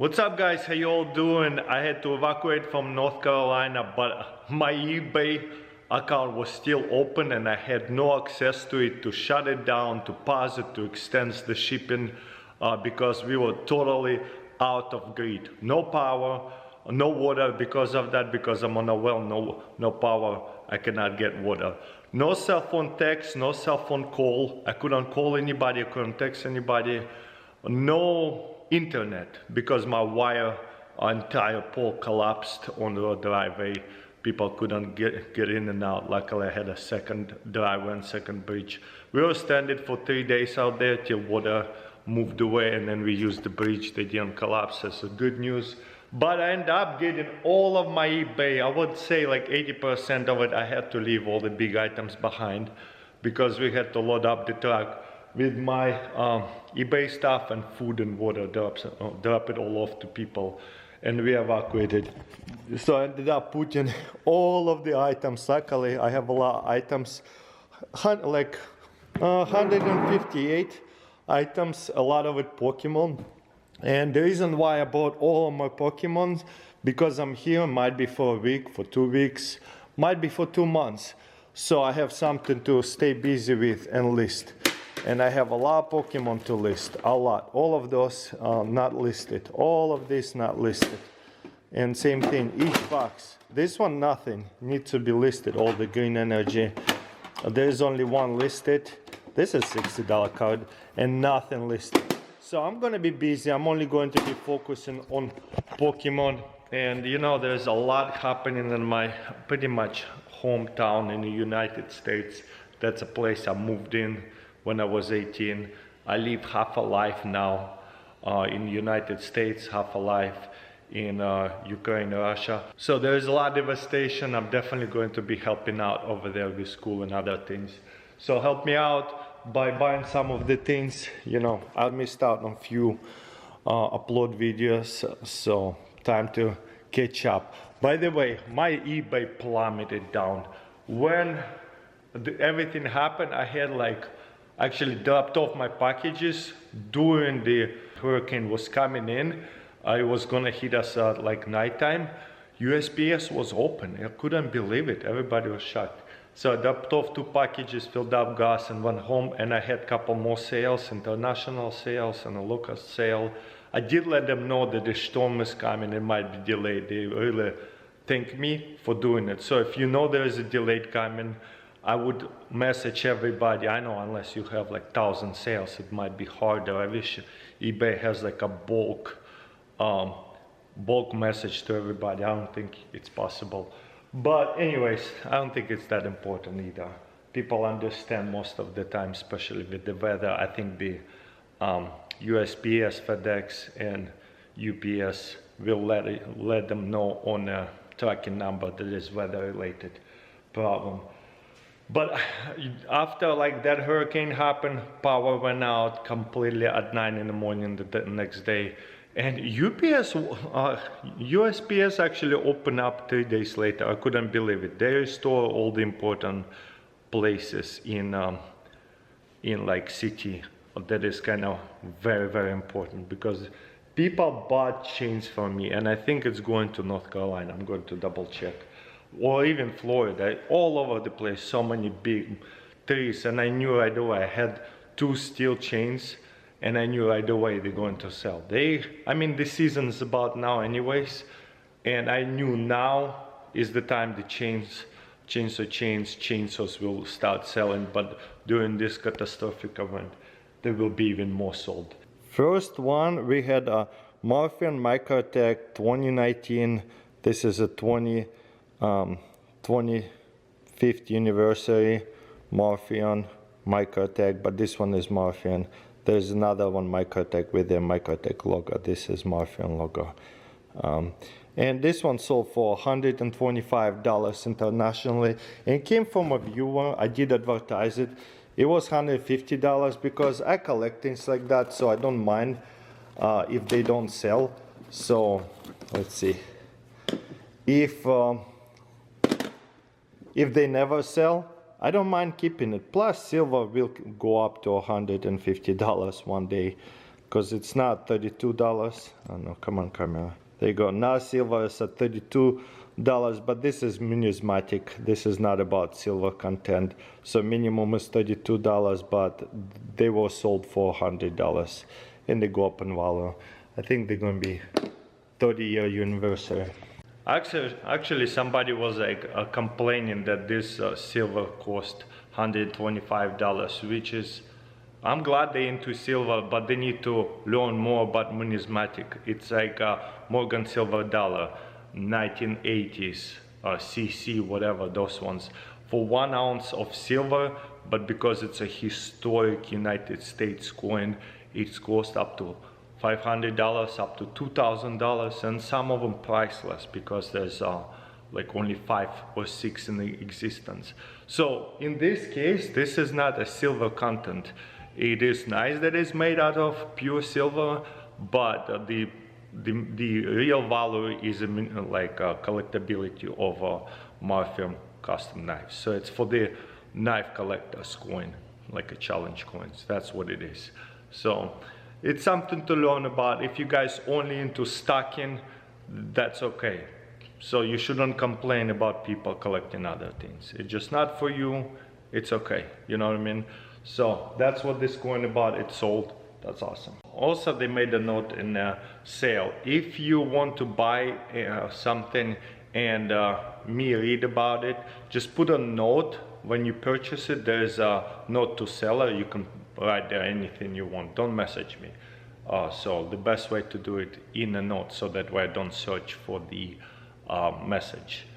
What's up guys, how you all doing? I had to evacuate from North Carolina, but my eBay account was still open and I had no access to it to shut it down, to pause it, to extend the shipping because we were totally out of grid. No power, no water because of that, because I'm on a well, no power, I cannot get water. No cell phone text, no cell phone call. I couldn't call anybody, I couldn't text anybody. No internet because my entire pole collapsed on the driveway. People couldn't get in and out. Luckily I had a second driveway and second bridge. We were stranded for 3 days out there till water moved away, and then we used the bridge. They didn't collapse, that's good news. But I ended up getting all of my eBay. I would say like 80% of it I had to leave all the big items behind because we had to load up the truck with my eBay stuff and food and water, drop it all off to people, and we evacuated. So I ended up putting all of the items. Luckily I have a lot of items, like 158 items, a lot of it Pokemon. And the reason why I bought all of my Pokemons, because I'm here, might be for a week, for 2 weeks, might be for 2 months. So I have something to stay busy with and list. And I have a lot of Pokemon to list, a lot. All of those not listed, all of this not listed. And same thing, each box. This one, nothing, needs to be listed, all the green energy. There is only one listed. This is $60 card and nothing listed. So I'm gonna be busy. I'm only going to be focusing on Pokemon. And you know, there's a lot happening in my pretty much hometown in the United States. That's a place I moved in when I was 18. I live half a life now in the United States, half a life in Ukraine, Russia. So there's a lot of devastation. I'm definitely going to be helping out over there with school and other things. So help me out by buying some of the things. You know, I missed out on few upload videos, so time to catch up. By the way, my eBay plummeted down. When everything happened, I had like actually dropped off my packages during the hurricane was coming in. It was gonna hit us at like nighttime. USPS was open. I couldn't believe it. Everybody was shocked. So I dropped off 2 packages, filled up gas and went home, and I had a couple more sales, international sales and a local sale. I did let them know that the storm is coming, it might be delayed. They really thank me for doing it. So if you know there is a delayed coming, I would message everybody. I know unless you have like 1,000 sales, it might be harder. I wish eBay has like a bulk message to everybody. I don't think it's possible. But anyways, I don't think it's that important either. People understand most of the time, especially with the weather. I think the USPS, FedEx, and UPS will let them know on a tracking number that is weather-related problem. But after like that hurricane happened, power went out completely at 9 in the morning the next day. And USPS actually opened up 3 days later. I couldn't believe it. They restore all the important places in like city. That is kind of very, very important because people bought chains from me, and I think it's going to North Carolina. I'm going to double check. Or even Florida, all over the place, so many big trees, and I knew right away. I had 2 steel chains, and I knew right away they're going to sell. I mean, the season's about now anyways, and I knew now is the time the chainsaws will start selling, but during this catastrophic event, there will be even more sold. First one, we had a Morpheon Microtech 2019. This is a 25th anniversary Morpheon Microtech, but this one is Morpheon. There's another one, Microtech, with their Microtech logo. This is Morpheon logo. And this one sold for $125 internationally. And it came from a viewer. I did advertise it. It was $150 because I collect things like that, so I don't mind if they don't sell. So let's see. If they never sell, I don't mind keeping it. Plus silver will go up to $150 one day. because it's not $32. Oh no, come on camera. There you go. Now silver is at $32, but this is numismatic. This is not about silver content. So minimum is $32, but they were sold for $100 and they go up in value. I think they're gonna be 30-year anniversary. Actually, somebody was like complaining that this silver cost $125, which is, I'm glad they're into silver, but they need to learn more about numismatic. It's like a Morgan silver dollar, 1980s, CC, whatever, those ones. For 1 ounce of silver, but because it's a historic United States coin, it's cost up to $500, up to $2,000, and some of them priceless because there's like only 5 or 6 in existence. So in this case, this is not a silver content. It is nice that it's made out of pure silver, but the real value is like collectability of Marfim custom knives. So it's for the knife collector's coin, like a challenge coins. That's what it is. So it's something to learn about. If you guys only into stocking, that's okay. So you shouldn't complain about people collecting other things. It's just not for you. It's okay. You know what I mean? So that's what this coin about. It's sold. That's awesome. Also, they made a note in a sale. If you want to buy something and me read about it, just put a note when you purchase it. There's a note to seller. You can write there anything you want. Don't message me. So the best way to do it in a note, so that way I don't search for the message.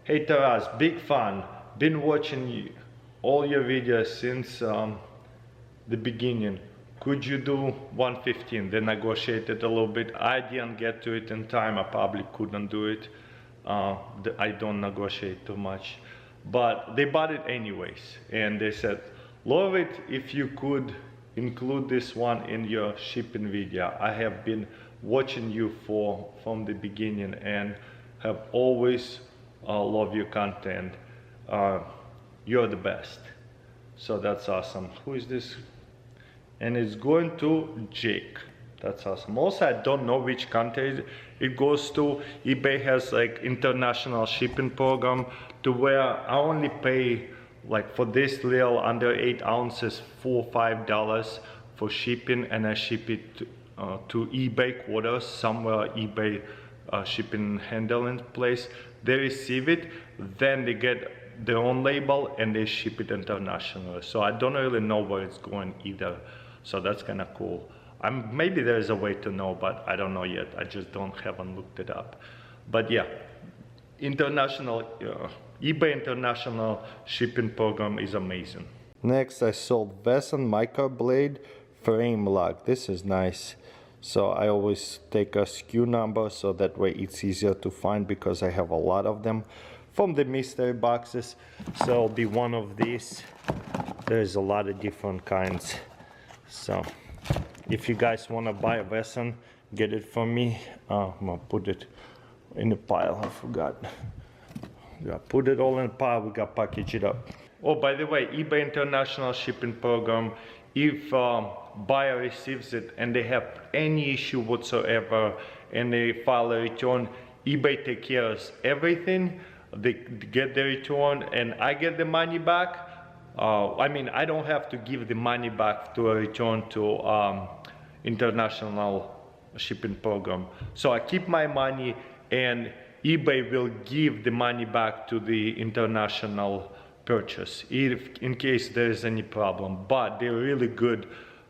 Hey Taras, big fan. Been watching all your videos since the beginning. Could you do 115? They negotiated a little bit. I didn't get to it in time. I probably couldn't do it. I don't negotiate too much, but they bought it anyways, and they said, love it if you could include this one in your shipping video. I have been watching you from the beginning and have always loved your content. You're the best. So that's awesome. Who is this? And it's going to Jake. That's awesome. Also, I don't know which country it goes to. eBay has like international shipping program to where I only pay like for this little under 8 ounces $4 or $5 for shipping, and I ship it to eBay quarters, somewhere eBay shipping handling place. They receive it, then they get their own label and they ship it internationally. So I don't really know where it's going either. So that's kind of cool. Maybe there's a way to know, but I don't know yet. I just haven't looked it up. But yeah, international eBay international shipping program is amazing. Next, I sold Wesson microblade frame lock. This is nice. So I always take a SKU number so that way it's easier to find, because I have a lot of them from the mystery boxes. So it'll be one of these. There's a lot of different kinds. So if you guys want to buy a Wesson, get it from me. I'm gonna put it in a pile. I forgot. We gotta put it all in a pile. We gotta package it up. Oh, by the way, eBay international shipping program. If buyer receives it and they have any issue whatsoever and they file a return, eBay takes care of everything. They get the return and I get the money back. I mean, I don't have to give the money back to a return to international shipping program. So I keep my money and eBay will give the money back to the international purchase if in case there is any problem. But they're really good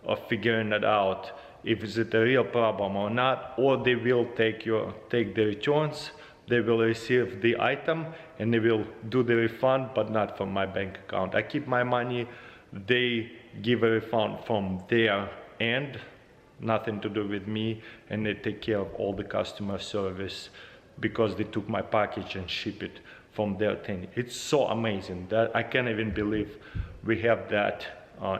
at figuring it out if it's a real problem or not, or they will take the returns. They will receive the item and they will do the refund, but not from my bank account. I keep my money. They give a refund from their end, nothing to do with me, and they take care of all the customer service because they took my package and ship it from their thing. It's so amazing that I can't even believe we have that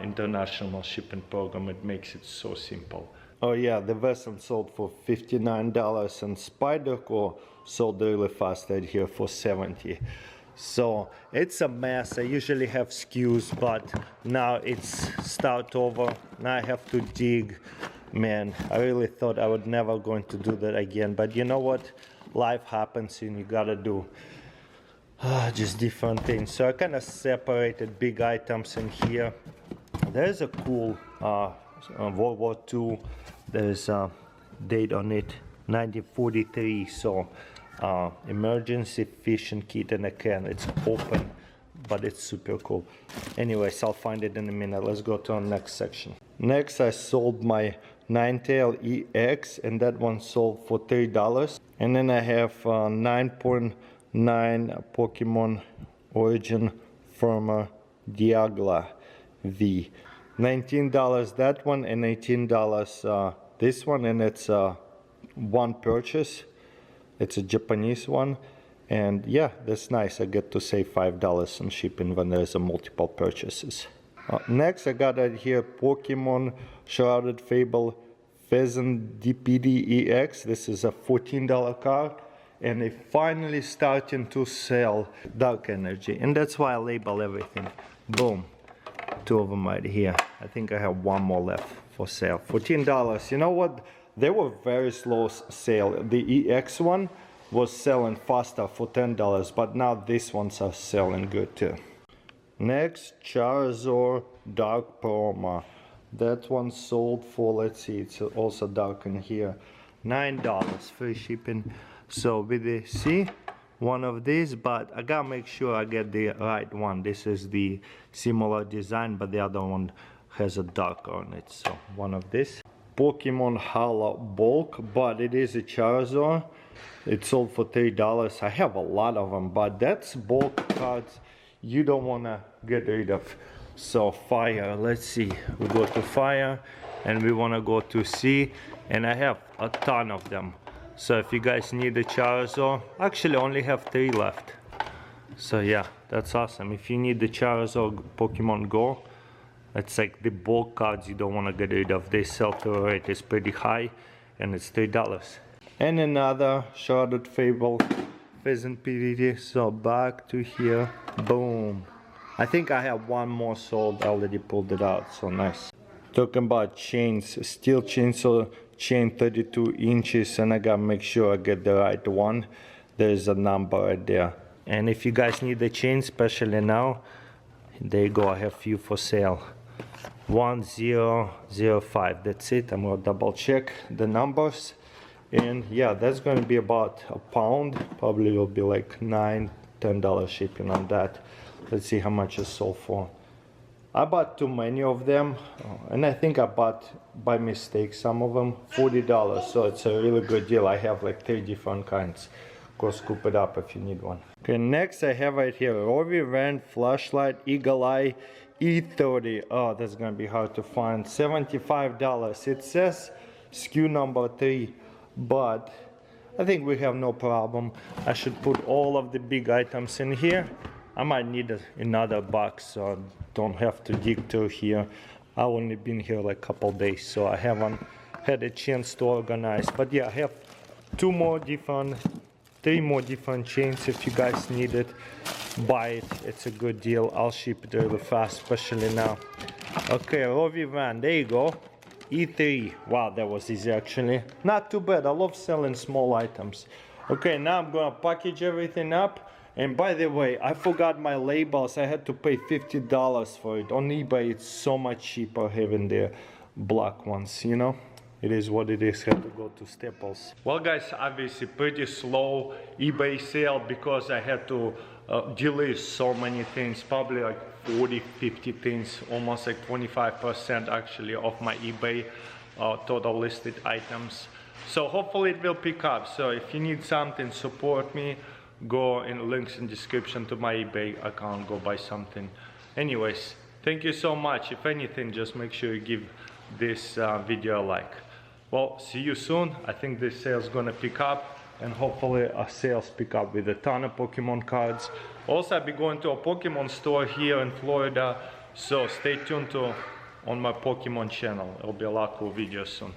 international shipping program. It makes it so simple. Oh yeah, the Wesson sold for $59 and Spyderco sold really fast right here for $70. So it's a mess. I usually have SKUs, but now it's start over. Now I have to dig. Man, I really thought I would never going to do that again, but you know what? Life happens and you gotta do just different things. So I kind of separated big items in here. There's a cool World War II. There's a date on it, 1943. So emergency fishing kit in a can. It's open, but it's super cool. Anyways, I'll find it in a minute. Let's go to our next section. Next, I sold my Ninetale EX, and that one sold for $3. And then I have 9.9 Pokemon Origin Firma Dialga V. $19 that one, and $18 this one, and it's one purchase. It's a Japanese one, and yeah, that's nice. I get to save $5 on shipping when there's a multiple purchases. Next, I got right here Pokemon Shrouded Fable Pheasant DPD EX. This is a $14 card, and they finally starting to sell Dark Energy, and that's why I label everything. Boom, 2 of them right here. I think I have 1 more left for sale. $14. You know what? They were very slow sale. The EX one was selling faster for $10, but now these ones are selling good too. Next, Charizard Dark Perma. That one sold for, let's see, it's also dark in here, $9, free shipping. So with the see one of these, but I gotta make sure I get the right one. This is the similar design, but the other one has a dark on it. So one of this. Pokemon Hala bulk, but it is a Charizard. It sold for $3. I have a lot of them, but that's bulk cards you don't want to get rid of. So fire, let's see, we go to fire, and we want to go to sea, and I have a ton of them. So if you guys need a Charizard, actually only have 3 left. So yeah, that's awesome. If you need the Charizard Pokemon Go, it's like the bulk cards you don't want to get rid of. They sell-through rate is pretty high, and it's $3. And another Shrouded Fable Pheasant PDD. So back to here, boom. I think I have 1 more sold. I already pulled it out, so nice. Talking about chains, steel chainsaw chain 32 inches, and I gotta make sure I get the right one. There's a number right there. And if you guys need the chain, especially now, there you go, I have few for sale. 1005, that's it. I'm gonna double check the numbers. And yeah, that's gonna be about a pound. Probably will be like $9–10 shipping on that. Let's see how much it sold for. I bought too many of them, and I think I bought by mistake some of them, $40. So it's a really good deal. I have like 3 different kinds. Go scoop it up if you need one. Okay, next I have right here Rovi Rand flashlight Eagle Eye E30. Oh, that's gonna be hard to find. $75. It says SKU number 3, but I think we have no problem. I should put all of the big items in here. I might need another box, so I don't have to dig through here. I've only been here like a couple days, so I haven't had a chance to organize. But yeah, I have 3 more different chains. If you guys need it, buy it. It's a good deal. I'll ship it really fast, especially now. Okay, Rovi Van, there you go. E3. Wow, that was easy actually. Not too bad. I love selling small items. Okay, now I'm gonna package everything up. And by the way, I forgot my labels. I had to pay $50 for it. On eBay, it's so much cheaper having the black ones, you know? It is what it is. Have to go to Staples. Well guys, obviously pretty slow eBay sale because I had to delete so many things, probably like 40–50 things, almost like 25% actually of my eBay total listed items. So hopefully it will pick up. So if you need something, support me. Go in links in description to my eBay account, go buy something. Anyways, thank you so much. If anything, just make sure you give this video a like. Well, see you soon. I think this sale is gonna pick up, and hopefully our sales pick up with a ton of Pokemon cards. Also, I'll be going to a Pokemon store here in Florida, so stay tuned on my Pokemon channel. There'll be a lot of cool videos soon.